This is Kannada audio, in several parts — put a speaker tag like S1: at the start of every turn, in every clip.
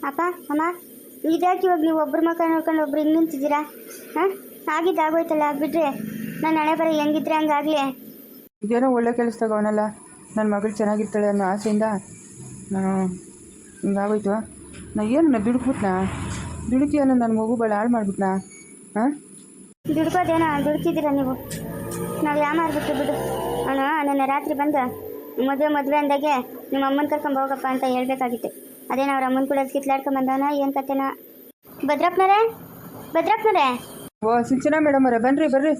S1: ಅಪ್ಪ ಅಮ್ಮ ಇದ್ಯಾಕೆ ಇವಾಗ ನೀವು ಒಬ್ರು ಮಕ್ಕ ನೋಡ್ಕೊಂಡು ಒಬ್ರು ಹಿಂಗೆ ನಿಂತಿದ್ದೀರಾ? ಹಾಂ, ಆಗಿದ್ದಾಗೋಯ್ತಲ್ಲ ಬಿಡ್ರಿ. ನನ್ನ ಹಣೆ ಬರ ಹೆಂಗಿದ್ರೆ ಹಂಗಾಗಲಿ.
S2: ಇದೇನೋ ಒಳ್ಳೆ ಕೆಲಸದಾಗ ಅವನಲ್ಲ, ನನ್ನ ಮಗಳು ಚೆನ್ನಾಗಿರ್ತಾಳೆ ಅನ್ನೋ ಆಸೆಯಿಂದ ನಾನು ಹಿಂಗಾಗೋಯ್ತು. ಏನು ದುಡುಕ್ಬಿಟ್ನಾ? ದುಡುಕಿಯನ್ನು ನನ್ನ ಮಗು ಭಾಳ ಹಾಳು ಮಾಡ್ಬಿಟ್ನಾ? ಹಾಂ,
S1: ದುಡ್ಕೋದೇನೋ ದುಡ್ಕಿದ್ದೀರಾ ನೀವು. ನಾವು ಯಾ ಮಾರ್ಬಿಟ್ಟು ಬಿಡು. ಅವನು ನನ್ನ ರಾತ್ರಿ ಬಂದು ಮದುವೆ ಅಂದಾಗೆ ನಿಮ್ಮ ಅಮ್ಮನ ಕರ್ಕೊಂಡು ಹೋಗಪ್ಪ ಅಂತ ಹೇಳ್ಬೇಕಾಗಿತ್ತು. ಅದೇನೋ ಅವ್ರ ಅಮ್ಮನ ಕೂಡ ಕಿತ್ಲಾಡ್ಕೊಂಬಂದವನ ಏನು ಕತೆನೋ. ಭದ್ರಪ್ಪನರೇ.
S2: ಓ ಸಿಂಚನಾ ಮೇಡಮ್ ಅವರೇ, ಬರ್ರಿ.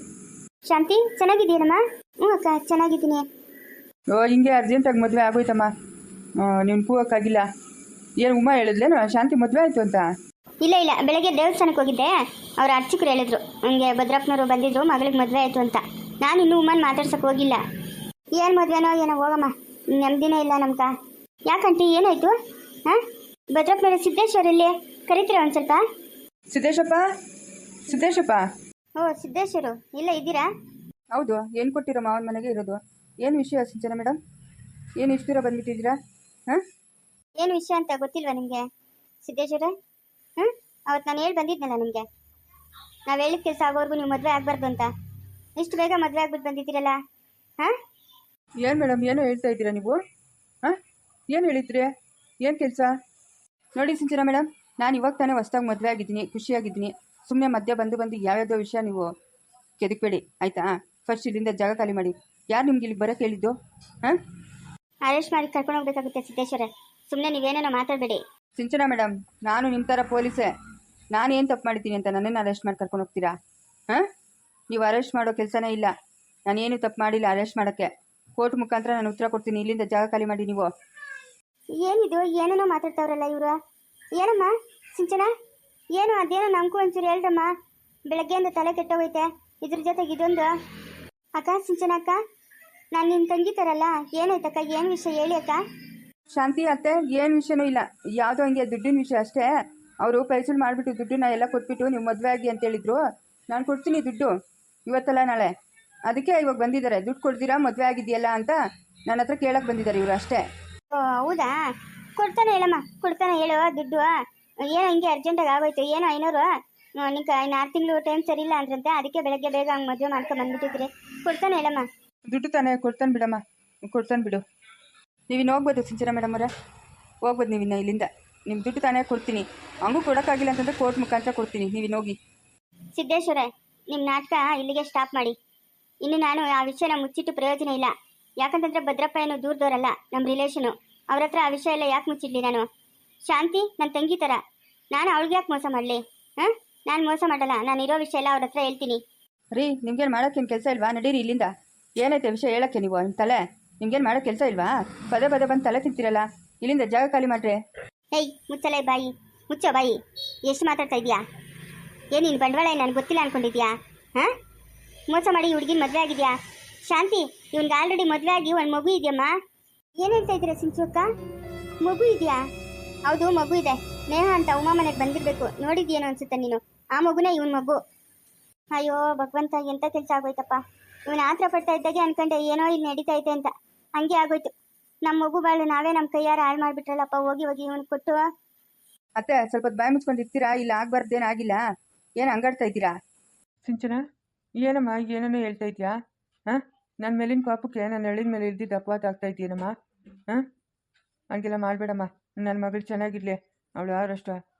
S1: ಶಾಂತಿ ಚೆನ್ನಾಗಿದ್ದೀನಮ್ಮ? ಹ್ಞೂ ಅಕ್ಕ ಚೆನ್ನಾಗಿದ್ದೀನಿ.
S2: ಓ ಹಿಂಗೆ ಅರ್ಜೆಂಟಾಗಿ ಮದುವೆ ಆಗೋಯ್ತಮ್ಮ, ನೀನು ಕೂಗೋಕ್ಕಾಗಿಲ್ಲ. ಏನು ಉಮಾ ಹೇಳಿದ್ಲೇನು ಶಾಂತಿ ಮದುವೆ ಆಯಿತು ಅಂತ?
S1: ಇಲ್ಲ, ಬೆಳಗ್ಗೆ ದೇವಸ್ಥಾನಕ್ಕೆ ಹೋಗಿದ್ದೆ. ಅವ್ರ ಅರ್ಚಕರು ಹೇಳಿದ್ರು ಹಂಗೆ ಭದ್ರಪ್ಪನವರು ಬಂದಿದ್ರು, ಮಗಳಿಗೆ ಮದುವೆ ಆಯಿತು ಅಂತ. ನಾನು ಇನ್ನೂ ಉಮ್ಮನ್ ಮಾತಾಡ್ಸಕ್ಕೆ ಹೋಗಿಲ್ಲ. ಏನು ಮದುವೆನೋ ಏನೋ, ಹೋಗಮ್ಮ, ನೆಮ್ಮದಿನೇ ಇಲ್ಲ ನಮ್ಗೆ. ಯಾಕಂಟಿ ಏನಾಯಿತು? ಹಾಂ, ಭದ್ರಪ್ಪನವರು ಸಿದ್ದೇಶ್ವರಲ್ಲಿ ಕರಿತೀರ ಒಂದು ಸ್ವಲ್ಪ?
S2: ಸಿದ್ದೇಶಪ್ಪ.
S1: ಓ ಸಿದ್ದೇಶ್ವರು, ಇಲ್ಲ ಇದ್ದೀರಾ?
S2: ಹೌದು, ಏನು ಕೊಟ್ಟಿರೋ ಮಾವನ ಮನೆಗೆ ಇರೋದು. ಏನು ವಿಷಯ ಸಿಂಚನಾ ಮೇಡಮ್? ಏನು ಇಷ್ಟು ದೂರ ಬಂದ್ಬಿಟ್ಟಿದ್ದೀರಾ? ಹಾಂ,
S1: ಏನು ವಿಷಯ ಅಂತ ಗೊತ್ತಿಲ್ವಾ ನಿಮಗೆ ಸಿದ್ದೇಶ್ವರ? ಅವತ್ತು ನಾನು ಹೇಳಿ ಬಂದಿದ್ನಲ್ಲ ನಿಮಗೆ, ನಾವು ಹೇಳಿದ ಕೆಲಸ ಆಗೋವರೆಗೂ ನೀವು ಮದುವೆ ಆಗಬಾರ್ದು ಅಂತ. ಇಷ್ಟು ಬೇಗ ಮದುವೆ ಆಗ್ಬಿಟ್ಟು ಬಂದಿದ್ದೀರಲ್ಲ. ಹಾಂ,
S2: ಏನು ಮೇಡಮ್ ಏನೋ ಹೇಳ್ತಾ ಇದ್ದೀರಾ ನೀವು? ಹಾಂ, ಏನು ಹೇಳಿದ್ರಿ? ಏನು ಕೆಲಸ? ನೋಡಿ ಸಿಂಚನಾ ಮೇಡಮ್, ನಾನು ಇವಾಗ ತಾನೇ ಹೊಸ್ದಾಗಿ ಮದುವೆ ಆಗಿದ್ದೀನಿ, ಖುಷಿಯಾಗಿದ್ದೀನಿ. ಸುಮ್ಮನೆ ಮಧ್ಯೆ ಬಂದು ಯಾವ್ಯಾವುದೋ ವಿಷಯ ನೀವು ಕೆದಕಬೇಡಿ ಆಯಿತಾ? ಫಸ್ಟ್ ಇಲ್ಲಿಂದ ಜಾಗ ಖಾಲಿ ಮಾಡಿ. ಯಾರು ನಿಮ್ಗೆ ಇಲ್ಲಿಗೆ ಬರೋಕ್ಕೆ ಹೇಳಿದ್ದು? ಹಾಂ,
S1: ಅರೆಸ್ಟ್ ಮಾಡಿ ಕರ್ಕೊಂಡು ಹೋಗ್ಬೇಕಾಗುತ್ತೆ ಸಿದ್ದೇಶ್ವರ. ಸುಮ್ಮನೆ ನೀವೇನೇನೋ ಮಾತಾಡಬೇಡಿ.
S2: ಸಿಂಚನಾ ಮೇಡಮ್, ನಾನು ನಿಮ್ಮ ಥರ ಪೊಲೀಸೇ. ನಾನು ಏನು ತಪ್ಪು ಮಾಡಿದ್ದೀನಿ ಅಂತ ನನ್ನನ್ನು ಅರೆಸ್ಟ್ ಮಾಡಿ ಕರ್ಕೊಂಡು ಹೋಗ್ತೀರಾ? ಹಾಂ, ನೀವು ಅರೆಸ್ಟ್ ಮಾಡೋ ಕೆಲಸನೇ ಇಲ್ಲ. ನಾನೇನು ತಪ್ಪು ಮಾಡಿಲ್ಲ ಅರೆಸ್ಟ್ ಮಾಡೋಕ್ಕೆ. ಕೋರ್ಟ್ ಮುಖಾಂತರ ನಾನು ಉತ್ತರ ಕೊಡ್ತೀನಿ. ಇಲ್ಲಿಂದ ಜಾಗ ಖಾಲಿ ಮಾಡಿ ನೀವು.
S1: ಏನಿದು ಏನೇನೋ ಮಾತಾಡ್ತಾವ್ರಲ್ಲ ಇವರು? ಏನಮ್ಮ ಸಿಂಚನ, ಏನು ಅದೇನೋ ನಮಗೂ ಒಂಚೂರು ಹೇಳ್ರಮ್ಮ. ಬೆಳಗ್ಗೆಯಿಂದ ತಲೆ ಕೆಟ್ಟೋಗೈತೆ, ಇದ್ರ ಜೊತೆಗೆ ಇದೊಂದು. ಅಕ್ಕ ಸಿಂಚನ ಅಕ್ಕ, ನಾನು ನಿಮ್ಮ ತಂಗಿ ತರಲ್ಲ, ಏನಾಯ್ತಕ್ಕ? ಏನು ವಿಷಯ ಹೇಳಿ ಅಕ್ಕ.
S2: ಶಾಂತಿ ಅತ್ತೆ, ಏನು ವಿಷಯನೂ ಇಲ್ಲ, ಯಾವುದೋ ಹಂಗೆ ದುಡ್ಡಿನ ವಿಷಯ ಅಷ್ಟೇ. ಅವರು ಪೈಸಲ್ ಮಾಡಿಬಿಟ್ಟು ದುಡ್ಡನ್ನ ಎಲ್ಲ ಕೊಟ್ಬಿಟ್ಟು ನೀವು ಮದುವೆ ಆಗಿ ಅಂತೇಳಿದ್ರು. ನಾನು ಕೊಡ್ತೀನಿ ದುಡ್ಡು, ಇವತ್ತಲ್ಲ ನಾಳೆ. ಅದಕ್ಕೆ ಇವಾಗ ಬಂದಿದ್ದಾರೆ. ದುಡ್ಡು ಕೊಡ್ತೀರಾ ಮದುವೆ ಆಗಿದೆಯಲ್ಲ ಅಂತ ನನ್ನ ಹತ್ರ ಕೇಳಕ್ಕೆ ಬಂದಿದ್ದಾರೆ ಇವರು ಅಷ್ಟೇ.
S1: ಓ ಹೌದಾ? ಕೊಡ್ತಾನೆ ಹೇಳಮ್ಮ, ಕೊಡ್ತಾನೆ ಹೇಳು ದುಡ್ಡು. ಏನೋ ಹಿಂಗೆ ಅರ್ಜೆಂಟಾಗಿ ಆಗೋಯ್ತು, ಏನೋ 500 ನಿಂಗೆ 6 ತಿಂಗಳು ಟೈಮ್ ಸರಿ ಇಲ್ಲ ಅಂದ್ರಂತೆ. ಅದಕ್ಕೆ ಬೆಳಗ್ಗೆ ಬೇಗ ಹಂಗೆ ಮದುವೆ ಮಾಡ್ಕೊಂಡು ಬಂದ್ಬಿಟ್ಟಿದ್ರಿ. ಕೊಡ್ತಾನೆ ಹೇಳಮ್ಮ.
S2: ದುಡ್ಡು ತಾನೇ ಕೊಡ್ತಾನೆ ಬಿಡಮ್ಮ, ಕೊಡ್ತಾನೆ ಬಿಡು. ನೀವಿನ್ನು ಹೋಗ್ಬೋದು ಸಿಂಚನಾ ಮೇಡಮ್ ಅವರೇ, ಹೋಗ್ಬೋದು ನೀವಿನ್ನ ಇಲ್ಲಿಂದ. ನಿಮ್ಮ ದುಡ್ಡು ತಾನೇ ಕೊಡ್ತೀನಿ. ಹಂಗೂ ಕೊಡೋಕ್ಕಾಗಿಲ್ಲ ಅಂತಂದರೆ ಕೋರ್ಟ್ ಮುಖಾಂತರ ಕೊಡ್ತೀನಿ. ನೀವಿನ್ನು ಹೋಗಿ.
S1: ಸಿದ್ದೇಶ್ವರ, ನಿಮ್ಮ ನಾಟಕ ಇಲ್ಲಿಗೆ ಸ್ಟಾಪ್ ಮಾಡಿ. ಇನ್ನು ನಾನು ಆ ವಿಷಯನ ಮುಚ್ಚಿಟ್ಟು ಪ್ರಯೋಜನ ಇಲ್ಲ. ಯಾಕಂತಂದರೆ ಭದ್ರಪ್ಪ ಏನು ದೂರದವರಲ್ಲ, ನಮ್ಮ ರಿಲೇಷನು. ಅವ್ರ ಹತ್ರ ಆ ವಿಷಯ ಎಲ್ಲ ಯಾಕೆ ಮುಚ್ಚಿಡ್ಲಿ ನಾನು? ಶಾಂತಿ ನನ್ನ ತಂಗಿ ಥರ, ನಾನು ಅವಳಿಗೆ ಯಾಕೆ ಮೋಸ ಮಾಡಲಿ? ಹಾಂ, ನಾನು ಮೋಸ ಮಾಡಲ್ಲ. ನಾನು ಇರೋ ವಿಷಯ ಎಲ್ಲ ಅವ್ರ ಹತ್ರ ಹೇಳ್ತೀನಿ.
S2: ರೀ, ನಿಮ್ಗೇನು ಮಾಡೋಕ್ಕೇನು ಕೆಲಸ ಇಲ್ವಾ? ನಡೀರಿ ಇಲ್ಲಿಂದ. ಏನೈತೆ ವಿಷಯ ಹೇಳೋಕ್ಕೆ ನೀವು? ನಿಮ್ಮ ತಲೆ ನಿಮ್ಗೇನು ಮಾಡೋ ಕೆಲಸ ಇಲ್ವಾ? ಪದೇ ಬಂದು ತಲೆ ತಿಂತೀರಲ್ಲ. ಇಲ್ಲಿಂದ ಜಾಗ ಖಾಲಿ ಮಾಡ್ರಿ.
S1: ಏಯ್ ಮುಚ್ಚಲೇ ಬಾಯಿ, ಮುಚ್ಚೋ ಬಾಯಿ. ಎಷ್ಟು ಮಾತಾಡ್ತಾ ಇದೆಯಾ? ಏನು ನೀನು ಬಂಡವಾಳ ನನಗೆ ಗೊತ್ತಿಲ್ಲ ಅಂದ್ಕೊಂಡಿದ್ಯಾ? ಹಾಂ, ಮೋಸ ಮಾಡಿ ಹುಡುಗಿನ ಮದುವೆ ಆಗಿದೆಯಾ? ಶಾಂತಿ, ಇವನ್ಗೆ ಆಲ್ರೆಡಿ ಮದುವೆ ಆಗಿ ಒಂದು ಮಗು ಇದೆಯಮ್ಮ. ಏನು ಹೇಳ್ತಾ ಇದ್ದೀರಾ ಸಿಂಚು ಅಕ್ಕ? ಮಗು ಇದೆಯಾ? ಹೌದು, ಮಗು ಇದೆ. ನೇಹ ಅಂತ ಉಮಾ ಮನೆಗೆ ಬಂದಿರಬೇಕು, ನೋಡಿದ್ಯೇನೋ ಅನ್ಸುತ್ತೆ ನೀನು. ಆ ಮಗುನೇ ಇವನ್ ಮಗು. ಅಯ್ಯೋ ಭಗವಂತ, ಎಂಥ ಕೆಲಸ ಆಗೋಯ್ತಪ್ಪ. ಇವನು ಆತರ ಪಡ್ತಾ ಇದ್ದಾಗೆ ಅನ್ಕೊಂಡೆ ಏನೋ ಇಲ್ಲಿ ನಡೀತಾ ಐತೆ ಅಂತ. ಹಂಗೆ ಆಗೋಯ್ತು. ನಮ್ಮ ಮಗು ಬಾಳು ನಾವೇ ನಮ್ಮ ಕೈಯಾರ ಹಾಳು ಮಾಡಿಬಿಟ್ರಲ್ಲಪ್ಪ. ಹೋಗಿ ಇವನು ಕೊಟ್ಟು.
S2: ಅತ್ತೆ, ಸ್ವಲ್ಪ ಬಾಯಿ ಮುಚ್ಕೊಂಡು ಇರ್ತೀರಾ? ಇಲ್ಲ ಆಗಬಾರ್ದೇನಾಗಿಲ್ಲ. ಏನು ಹಂಗಾಡ್ತಾ ಇದ್ದೀರಾ? ಸಿಂಚನಾ, ಏನಮ್ಮ ಏನೇನೋ ಹೇಳ್ತಾ ಇದೆಯಾ? ಹಾಂ, ನನ್ನ ಮೇಲಿನ ಕೋಪಕ್ಕೆ ನನ್ನ ಎಳಿದ ಮೇಲೆ ಇದ್ದಿದ್ದು ಅಪವಾದ ಆಗ್ತಾ ಇದೆಯೇನಮ್ಮ? ಹಾಂ, ಹಂಗೆಲ್ಲ ಮಾಡಬೇಡಮ್ಮ. ನನ್ನ ಮಗಳು ಚೆನ್ನಾಗಿರಲಿ. ಅವಳು ಯಾರಷ್ಟು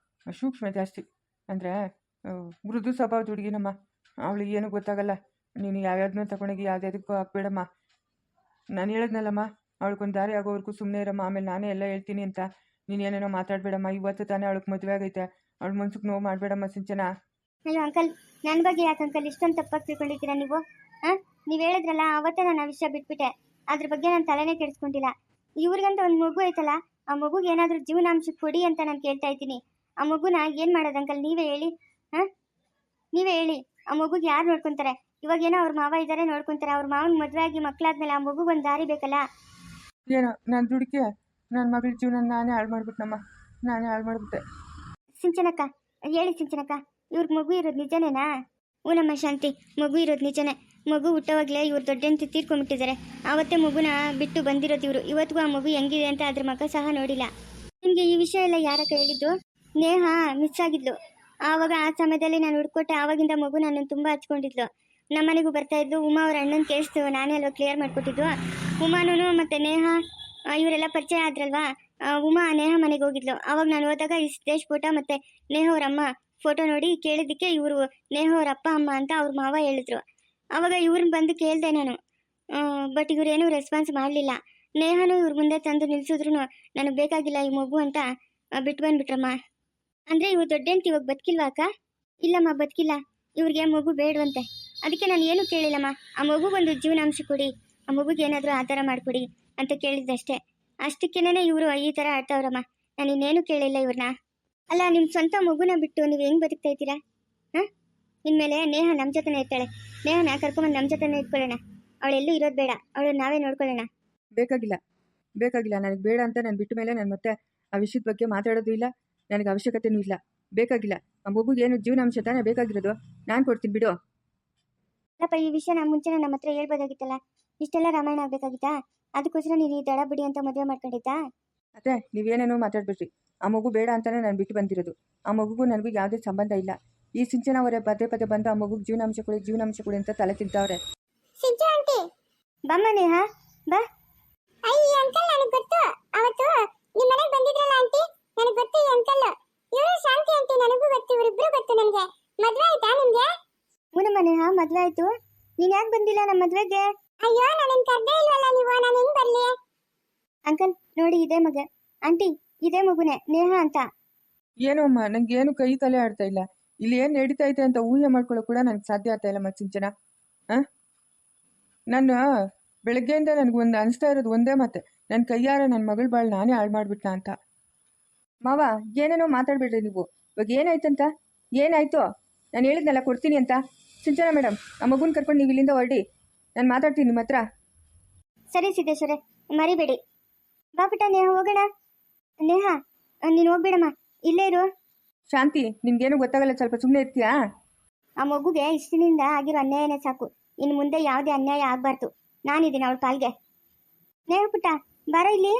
S2: ಸೂಕ್ಷ್ಮ ಜಾಸ್ತಿ, ಅಂದರೆ ಮೃದು ಸ್ವಭಾವದ ಹುಡುಗಿನಮ್ಮ. ಅವಳಿಗೆ ಏನೂ ಗೊತ್ತಾಗಲ್ಲ. ನೀನು ಯಾವ್ಯಾವ್ದನ್ನೂ ತಗೊಂಡೋಗಿ ಯಾವುದಕ್ಕೂ ಹಾಕ್ಬೇಡಮ್ಮ. ನಾನು ಹೇಳಿದ್ನಲ್ಲಮ್ಮ, ಅವಳಿಗೊಂದು ದಾರಿ ಆಗೋವರೆಗೂ ಸುಮ್ಮನೆ ಇರಮ್ಮ. ಆಮೇಲೆ ನಾನೇ ಎಲ್ಲ ಹೇಳ್ತೀನಿ ಅಂತ ನೀನು ಏನೇನೋ ಮಾತಾಡಬೇಡಮ್ಮ. ಇವತ್ತು ತಾನೇ ಅವಳಿಗೆ ಮದುವೆ ಆಗೈತೆ. ಅವಳು ಮನ್ಸಿಗೆ ನೋವು ಮಾಡಬೇಡಮ್ಮ ಸಿಂಚನಾ.
S1: ಅಯ್ಯೋ ಅಂಕಲ್, ನನ್ನ ಬಗ್ಗೆ ಯಾಕೆ ಅಂಕಲ್ ಇಷ್ಟೊಂದು ತಪ್ಪಾಗಿ ತಿಳ್ಕೊಂಡಿದ್ದೀರಾ ನೀವು? ಹಾಂ, ನೀವು ಹೇಳಿದ್ರಲ್ಲ ಅವತ್ತೇ ನಾನು ಆ ವಿಷಯ ಬಿಟ್ಬಿಟ್ಟೆ. ಅದ್ರ ಬಗ್ಗೆ ನಾನು ತಲೆನೇ ಕೆಡಿಸ್ಕೊಂಡಿಲ್ಲ. ಇವ್ರಿಗಂತ ಒಂದು ಮಗು ಐತಲ್ಲ, ಆ ಮಗುಗೆ ಏನಾದರೂ ಜೀವನಾಂಶ ಕೊಡಿ ಅಂತ ನಾನು ಕೇಳ್ತಾ ಇದ್ದೀನಿ. ಆ ಮಗುನ ಏನು ಮಾಡೋದು ಅಂಕಲ್? ನೀವೇ ಹೇಳಿ. ಹಾಂ, ನೀವೇ ಹೇಳಿ. ಆ ಮಗುಗೆ ಯಾರು ನೋಡ್ಕೊತಾರೆ? ಇವಾಗೇನೋ ಅವ್ರ ಮಾವ ಇದ್ದಾರೆ, ನೋಡ್ಕೊತಾರೆ. ಅವ್ರ ಮಾವನ ಮದುವೆ ಆಗಿ ಮಕ್ಕಳಾದ್ಮೇಲೆ ಆ ಮಗುಗೊಂದು ದಾರಿ ಬೇಕಲ್ಲ.
S2: ಏನೋ ನಾನು ದುಡುಕಿ ನನ್ನ ಮಗಳ ಜೀವನ ನಾನೇ ಹಾಳು ಮಾಡ್ಬಿಟ್ಟನಮ್ಮ, ನಾನೇ ಹಾಳು ಮಾಡಿಬಿಟ್ಟೆ.
S1: ಸಿಂಚನಕ್ಕ ಹೇಳಿ ಸಿಂಚನಕ್ಕ, ಇವ್ರಿಗೆ ಮಗು ಇರೋದು ನಿಜನೇನಾ? ಹ್ಞೂನಮ್ಮ ಶಾಂತಿ, ಮಗು ಇರೋದು ನಿಜನೇ. ಮಗು ಹುಟ್ಟೋವಾಗಲೇ ಇವ್ರು ದೊಡ್ಡಂತ ತೀರ್ಕೊಂಡ್ಬಿಟ್ಟಿದ್ದಾರೆ. ಆವತ್ತೇ ಮಗುನ ಬಿಟ್ಟು ಬಂದಿರೋದು ಇವರು. ಇವತ್ತಿಗೂ ಆ ಮಗು ಹೆಂಗಿದೆ ಅಂತ ಅದ್ರ ಮಗ ಸಹ ನೋಡಿಲ್ಲ. ನಿಮಗೆ ಈ ವಿಷಯ ಎಲ್ಲ ಯಾರಕ್ಕ ಹೇಳಿದ್ದು? ನೇಹ ಮಿಸ್ ಆಗಿದ್ಲು. ಆವಾಗ ಆ ಸಮಯದಲ್ಲಿ ನಾನು ಹುಡ್ಕೊಟ್ಟೆ. ಆವಾಗಿಂದ ಮಗು ನನ್ನನ್ನು ತುಂಬ ಹಚ್ಕೊಂಡಿದ್ಲು. ನಮ್ಮನೆಗೂ ಬರ್ತಾ ಇದ್ಲು. ಉಮಾ ಅವ್ರ ಅಣ್ಣನ ಕೇಳಿಸ್ತು, ನಾನೇ ಅಲ್ವಾ ಕ್ಲಿಯರ್ ಮಾಡಿಕೊಟ್ಟಿದ್ದು. ಉಮಾನೂ ಮತ್ತು ನೇಹ ಇವರೆಲ್ಲ ಪರಿಚಯ ಆದ್ರಲ್ವಾ. ಉಮಾ ನೇಹ ಮನೆಗೆ ಹೋಗಿದ್ಲು. ಆವಾಗ ನಾನು ಹೋದಾಗ ಈ ಸಿದ್ದೇಶ್ ಫೋಟೋ ಮತ್ತು ನೇಹ ಅವ್ರ ಅಮ್ಮ ಫೋಟೋ ನೋಡಿ ಕೇಳಿದ್ದಕ್ಕೆ ಇವರು ನೇಹ ಅವ್ರ ಅಪ್ಪ ಅಮ್ಮ ಅಂತ ಅವ್ರ ಮಾವ ಹೇಳಿದ್ರು. ಆವಾಗ ಇವ್ರನ್ನ ಬಂದು ಕೇಳಿದೆ ನಾನು. ಬಟ್ ಇವರೇನೂ ರೆಸ್ಪಾನ್ಸ್ ಮಾಡಲಿಲ್ಲ. ನೇಹನೂ ಇವ್ರ ಮುಂದೆ ತಂದು ನಿಲ್ಸಿದ್ರು ನನಗೆ ಬೇಕಾಗಿಲ್ಲ ಈ ಮಗು ಅಂತ ಬಿಟ್ಟು ಬಂದ್ಬಿಟ್ರಮ್ಮ. ಅಂದರೆ ಇವ್ರು ದೊಡ್ಡಂತ ಇವಾಗ ಬದುಕಿಲ್ವಾ ಅಕ್ಕ? ಇಲ್ಲಮ್ಮ ಬದುಕಿಲ್ಲ. ಇವ್ರಿಗೆ ಮಗು ಬೇಡವಂತೆ. ಅದಕ್ಕೆ ನಾನು ಏನೂ ಕೇಳಿಲ್ಲಮ್ಮ. ಆ ಮಗುಗೊಂದು ಜೀವನಾಂಶ ಕೊಡಿ, ಆ ಮಗುಗೆ ಏನಾದರೂ ಆಧಾರ ಮಾಡಿಕೊಡಿ ಅಂತ ಕೇಳಿದ್ದಷ್ಟೇ. ಅಷ್ಟಕ್ಕೇನೆ ಇವರು ಈ ಥರ ಆಡ್ತಾವ್ರಮ್ಮ. ನಾನು ಇನ್ನೇನು ಕೇಳಿಲ್ಲ ಇವ್ರನ್ನ. ಅಲ್ಲ, ನಿಮ್ಮ ಸ್ವಂತ ಮಗುನ ಬಿಟ್ಟು ನೀವು ಹೆಂಗೆ ಬದುಕ್ತಾ ಇದ್ದೀರಾ? ಹಾಂ, ಇನ್ಮೇಲೆ ನೇಹ ನಮ್ಮ ಜೊತೆನೇ ಇರ್ತಾಳೆ. ನೇಹನ ಕರ್ಕೊಂಬಂದು ನಮ್ಮ ಜೊತೆನೇ ಇಟ್ಕೊಳ್ಳೋಣ. ಅವಳೆಲ್ಲೂ ಇರೋದು ಬೇಡ, ಅವಳು ನಾವೇ ನೋಡ್ಕೊಳ್ಳೋಣ.
S2: ಬೇಕಾಗಿಲ್ಲ ಬೇಕಾಗಿಲ್ಲ, ನನಗೆ ಬೇಡ ಅಂತ ನಾನು ಬಿಟ್ಟ ಮೇಲೆ ನಾನು ಮತ್ತೆ ಆ ವಿಷಯದ ಬಗ್ಗೆ ಮಾತಾಡೋದು ಇಲ್ಲ. ನನಗೆ ಅವಶ್ಯಕತೆನೂ ಇಲ್ಲ. ಬೇಕಾಗಿಲ್ಲ. ಆ ಮಗುಗೆ ಏನು ಜೀವನಾಂಶ ತಾನೇ ಬೇಕಾಗಿರೋದು. ನಾನು ಕೊಡ್ತೀನಿ ಬಿಡು.
S1: ಅಲ್ಲಪ್ಪ, ಈ ವಿಷಯ ಮುಂಚೆನೇ ನಮ್ಮ ಹತ್ರ ಹೇಳ್ಬೋದಾಗಿತ್ತಲ್ಲ. ಇಷ್ಟೆಲ್ಲ ರಾಮಾಯಣ ಆಗಬೇಕಾಗಿತ್ತಾ? ಅದಕ್ಕೋಸ್ಕರ ನೀನು ಈ ದಡ ಬಿಡಿ ಅಂತ ಮದುವೆ ಮಾಡ್ಕೊಂಡಿದ್ದಾ?
S2: ಅದೇ ನೀವೇನೇನೋ ಮಾತಾಡ್ಬಿಟ್ರಿ. ಆ ಮಗು ಬೇಡ ಅಂತಾನೆ ನಾನು ಬಿಟ್ಟು ಬಂದಿರೋದು. ಆ ಮಗುಗೂ ನನಗೂ ಯಾವುದೇ ಸಂಬಂಧ ಇಲ್ಲ. ಈ ಸಿಂಚನ ಅವರೇ ಪದೇ ಪದೇ ಬಂದು ಆ ಮಗುಗೆ ಜೀವನಾಂಶ ಕೊಡಿ ಅಂತ ತಲೆ ತಿಂತಾವ್ರೆ.
S1: ಸಿಂಚು ಆಂಟಿ ಬಮ್ಮ ನೇಹ ಬಾ. ಅಯ್ಯ ಅಂಕಲ್, ನನಗೆ ಗೊತ್ತು. ಅವತ್ತು ನಿಮ್ಮ ಮನೆಗೆ ಬಂದಿದ್ರಲ್ಲ ಆಂಟಿ, ನನಗೆ ಗೊತ್ತು ಈ ಅಂಕಲ್. ಇವರು ಶಾಂತಿ ಆಂಟಿ, ನನಗೂ ಗೊತ್ತು. ಇವರಿಬ್ರು ಗೊತ್ತು ನನಗೆ. ಮದುವೆ ಆಯ್ತಾ ನಿಮ್ಗೆ? ಮುನಮ್ಮ ನೇಹ, ಮದುವೆ ಆಯ್ತು. ನೀನು ಯಾಕೆ ಬಂದಿಲ್ಲ ನಮ್ಮ ಮದುವೆಗೆ? ಅಯ್ಯೋ, ನನಗೆ ಕರ್ದೇ ಇಲ್ವಲ್ಲ ನೀವು, ನಾನು ಹೆಂಗ್ ಬರ್ಲಿ? ಅಂಕಲ್ ನೋಡಿ, ಇದೇ ಮಗ. ಆಂಟಿ, ಇದೇ ಮಗುನೇ, ನೇಹ ಅಂತ.
S2: ಏನೋ ಅಮ್ಮ, ನಂಗೆ ಏನು ಕೈ ತಲೆ ಆಡ್ತಾ ಇಲ್ಲ. ಇಲ್ಲಿ ಏನು ನಡೀತಾ ಐತೆ ಅಂತ ಊಹೆ ಮಾಡ್ಕೊಳ್ಳೋ ಕೂಡ ನನಗೆ ಸಾಧ್ಯ ಆಗ್ತಾ ಇಲ್ಲ. ಮತ್ತೆ ಸಿಂಚನ, ನಾನು ಬೆಳಗ್ಗೆಯಿಂದ ನನಗೊಂದು ಅನಿಸ್ತಾ ಇರೋದು ಒಂದೇ ಮತ್ತೆ, ನನ್ನ ಕೈಯಾರೆ ನನ್ನ ಮಗಳ ಬಾಳು ನಾನೇ ಹಾಳು ಮಾಡಿಬಿಟ್ನ ಅಂತ. ಮಾವ, ಏನೇನೋ ಮಾತಾಡ್ಬೇಡ್ರಿ ನೀವು. ಇವಾಗ ಏನಾಯ್ತಂತ? ಏನಾಯ್ತು? ನಾನು ಹೇಳಿದ್ನಲ್ಲ ಕೊಡ್ತೀನಿ ಅಂತ. ಸಿಂಚನ ಮೇಡಮ್, ಆ ಮಗುನ ಕರ್ಕೊಂಡು ನೀವು ಇಲ್ಲಿಂದ ಹೊರಡಿ. ನಾನು ಮಾತಾಡ್ತೀನಿ ನಿಮ್ಮ ಹತ್ರ.
S1: ಸರಿ ಸಿದ್ದೇಶ್ವರೇ, ಮರಿಬೇಡಿ. ಬಾ ಪುಟ್ಟ, ನೇಹ ಹೋಗೋಣ. ನೇಹ, ನೀನು ಹೋಗ್ಬೇಡಮ್ಮ, ಇಲ್ಲೇ ಇರು.
S2: ಶಾಂತಿ, ನಿಮ್ಗೇನು ಗೊತ್ತಾಗಲ್ಲ, ಸ್ವಲ್ಪ ಸುಮ್ಮನೆ ಇರ್ತೀಯಾ?
S1: ಆ ಮಗುಗೆ ಇಷ್ಟಿನಿಂದ ಆಗಿರೋ ಅನ್ಯಾಯನೇ ಸಾಕು. ಇನ್ನು ಮುಂದೆ ಯಾವುದೇ ಅನ್ಯಾಯ ಆಗಬಾರ್ದು. ನಾನಿದ್ದೀನಿ ಅವಳ ಪಾಲ್ಗೆ. ನೇಹ ಪುಟ್ಟ, ಬಾರ ಇಲ್ಲಿ.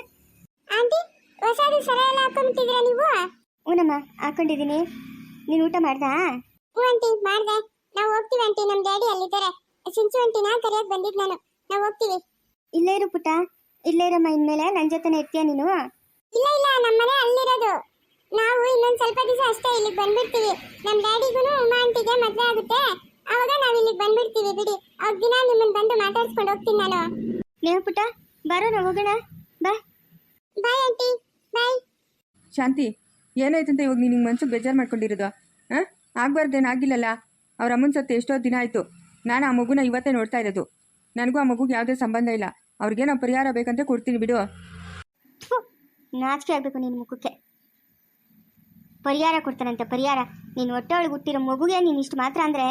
S1: ಆಂಟಿ, ಹೊಸದು ಸರ ಎಲ್ಲ ಹಾಕೊಂಡ್ಬಿಟ್ಟಿದ್ದೀರಾ ನೀವು? ಹ್ಞೂನಮ್ಮ, ಹಾಕೊಂಡಿದ್ದೀನಿ. ನೀನು ಊಟ ಮಾಡ್ದಾ? ಹ್ಞೂ ಆಂಟಿ, ಮಾಡಿದೆ. ನಾವು ಹೋಗ್ತೀವಿ ಆಂಟಿ, ನಮ್ಮ ಡ್ಯಾಡಿ ಅಲ್ಲಿದ್ದಾರೆ. ಸಿಂಚು ಆಂಟಿನ ಕರೆಯೋಕೆ ಬಂದಿದ್ದು ನಾನು. ನಾವು ಹೋಗ್ತೀವಿ. ಇಲ್ಲೇ ಇರು ಪುಟ್ಟ, ಇಲ್ಲೇ ಇರಮ್ಮ. ಇನ್ಮೇಲೆ ನನ್ನ ಜೊತೆನೇ ಇರ್ತೀಯ ನೀನು? ಇಲ್ಲ ಇಲ್ಲ, ನಮ್ಮ ಮನೆ ಅಲ್ಲಿರೋದು. ನಾವು ಇನ್ನೊಂದು ಸ್ವಲ್ಪ ದಿವಸ ಅಷ್ಟೇ ಇಲ್ಲಿಗೆ ಬಂದ್ಬಿಡ್ತೀವಿ. ನಮ್ಮ ಡ್ಯಾಡಿಗೂ ಉಮಾ ಆಂಟಿಗೆ ಮದುವೆ ಆಗುತ್ತೆ. ಆವಾಗ ನಾವು ಇಲ್ಲಿಗೆ ಬಂದ್ಬಿಡ್ತೀವಿ ಬಿಡಿ. ಅವ್ರ ದಿನ ನಿಮ್ಮನ್ನು ಬಂದು ಮಾತಾಡ್ಸ್ಕೊಂಡು ಹೋಗ್ತೀನಿ ನಾನು. ನೇಹ ಪುಟ್ಟ, ಬಾರೋ, ನಾವು ಹೋಗೋಣ. ಬಾ. ಬಾಯ್ ಆಂಟಿ, ಬಾಯ್.
S2: ಶಾಂತಿ, ಏನಾಯ್ತಂತ ಇವಾಗ ನೀನು ಹಿಂಗೆ ಮನ್ಸಿಗೆ ಬೇಜಾರು ಮಾಡ್ಕೊಂಡಿರೋದು? ಆಗಬಾರ್ದೇನು ಆಗಿಲ್ಲಲ್ಲ. ಅವ್ರ ಅಮ್ಮನ ಸತ್ತು ಎಷ್ಟೋ ದಿನ ಆಯಿತು. ನಾನು ಆ ಮಗುನ ಇವತ್ತೇ ನೋಡ್ತಾ ಇರೋದು. ನನಗೂ ಆ ಮಗುಗೆ ಯಾವುದೇ ಸಂಬಂಧ ಇಲ್ಲ. ಅವ್ರಿಗೇನೋ ಪರಿಹಾರ ಬೇಕಂತ ಕೊಡ್ತೀನಿ ಬಿಡು.
S1: ನಾಚಿಕೆ ಆಗಬೇಕು ನಿನ್ನ ಮುಖಕ್ಕೆ. ಪರಿಹಾರ ಕೊಡ್ತಾನಂತೆ, ಪರಿಹಾರ. ನೀನು ಹೊಟ್ಟೆ ಒಳಗೆ ಹುಟ್ಟಿರೋ ಮಗುಗೆ ನೀನು ಇಷ್ಟು ಮಾತ್ರ ಅಂದರೆ,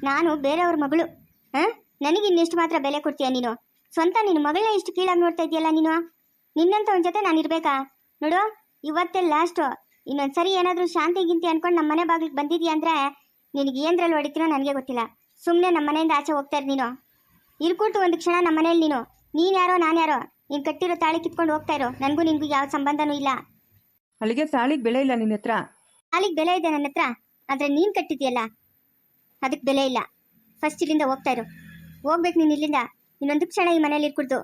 S1: ನಾನು ಬೇರೆಯವ್ರ ಮಗಳು. ನನಗೆ ಇನ್ನೆಷ್ಟು ಮಾತ್ರ ಬೆಲೆ ಕೊಡ್ತೀಯ ನೀನು? ಸ್ವಂತ ನಿನ್ನ ಮಗಳನ್ನ ಇಷ್ಟು ಕೀಳಾಗಿ ನೋಡ್ತಾ ಇದೆಯಲ್ಲ ನೀನು. ನಿನ್ನಂತ ಒಂದು ಜೊತೆ ನಾನು ಇರಬೇಕಾ? ನೋಡು, ಇವತ್ತೇ ಲಾಸ್ಟು. ಇನ್ನೊಂದು ಸರಿ ಏನಾದರೂ ಶಾಂತಿ ಗಿಂತಿ ಅನ್ಕೊಂಡು ನಮ್ಮ ಮನೆ ಬಾಗಿಲಿಗೆ ಬಂದಿದ್ಯಾ ಅಂದರೆ ನಿನಗೆ ಏನರಲ್ಲಿ ಹೊಡಿತೀನೋ ನನಗೆ ಗೊತ್ತಿಲ್ಲ. ಸುಮ್ಮನೆ ನಮ್ಮ ಮನೆಯಿಂದ ಆಚೆ ಹೋಗ್ತಾ ಇರು ನೀನು. ಇರ್ಕೊಟ್ಟು ಒಂದು ಕ್ಷಣ ನಮ್ಮ ಮನೇಲಿ ನೀನು ಯಾರೋ ನಾನು ಯಾರೋ. ನೀನು ಕಟ್ಟಿರೋ ತಾಳಿ ಕಿತ್ಕೊಂಡು ಹೋಗ್ತಾ ಇರೋ. ನನಗೂ ನಿನಗೂ ಯಾವ ಸಂಬಂಧನೂ ಇಲ್ಲ.
S2: ಅಲ್ಲಿಗೆ ತಾಳಿಗೆ ಬೆಲೆ ಇಲ್ಲ ನಿನ್ನ ಹತ್ರ?
S1: ತಾಳಿಗೆ ಬೆಲೆ ಇದೆ ನನ್ನ ಹತ್ರ, ಆದರೆ ನೀನು ಕಟ್ಟಿದ್ಯಲ್ಲ ಅದಕ್ಕೆ ಬೆಲೆ ಇಲ್ಲ. ಫಸ್ಟ್ ಇಲ್ಲಿಂದ ಹೋಗ್ತಾ ಇರು. ಹೋಗ್ಬೇಕು ನೀನು ಇಲ್ಲಿಂದ. ಇನ್ನೊಂದು ಕ್ಷಣ ಈ ಮನೇಲಿ ಇರ್ಕೊಡ್ದು.